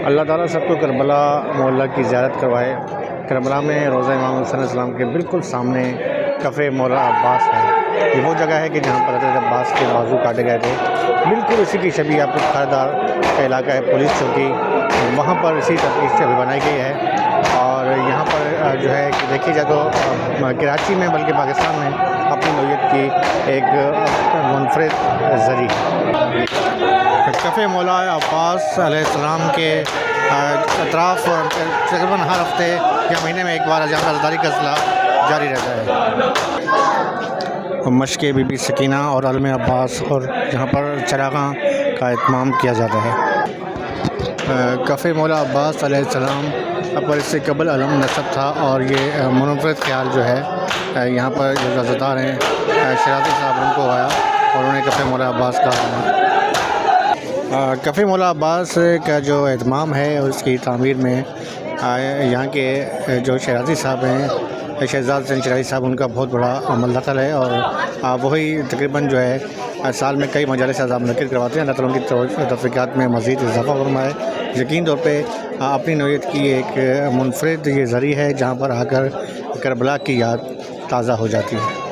اللہ تعالیٰ سب کو کربلا معلّہ کی زیارت کروائے۔ کربلا میں روضہ امام حسین علیہ السلام کے بالکل سامنے کفِ مولا عباس ہے۔ یہ وہ جگہ ہے کہ جہاں پر حضرت عباس کے بازو کاٹے گئے تھے۔ بالکل اسی کی شبیہ آپ کو خیردار کا علاقہ ہے پولیس چوکی، وہاں پر اسی طرح کی شبیہ بنائی گئی ہے۔ اور یہاں پر جو ہے کہ دیکھی جائے تو کراچی میں بلکہ پاکستان میں اپنی نوعیت کی ایک منفرد زری کفِ مولا عباس علیہ السلام کے اطراف تقریباً ہر ہفتے یا مہینے میں ایک بار اجازت ازداری کا سلسلہ جاری رہتا ہے۔ مشق بی بی سکینہ اور عالم عباس اور جہاں پر چراغاں کا اہتمام کیا جاتا ہے۔ کفِ مولا عباس علیہ السلام پر اس سے قبل علم نصب تھا اور یہ منفرد خیال جو ہے یہاں پر جو رضادار ہیں شیرازی صاحب ان کو آیا اور انہوں نے کفِ مولا عباس کہا۔ کفِ مولا عباس کا جو اہتمام ہے اس کی تعمیر میں یہاں کے جو شیرازی صاحب ہیں شہزاد حسین شیرازی صاحب ان کا بہت بڑا عمل دخل ہے اور وہی تقریباً جو ہے سال میں کئی مجالس عذاب منعقد کرواتے ہیں۔ اللہ تعالیٰ ان کی توفیقات میں مزید اضافہ فرمائے۔ یقین طور پہ اپنی نوعیت کی ایک منفرد یہ ذریعہ ہے جہاں پر آ کر کربلا کی یاد تازہ ہو جاتی ہے۔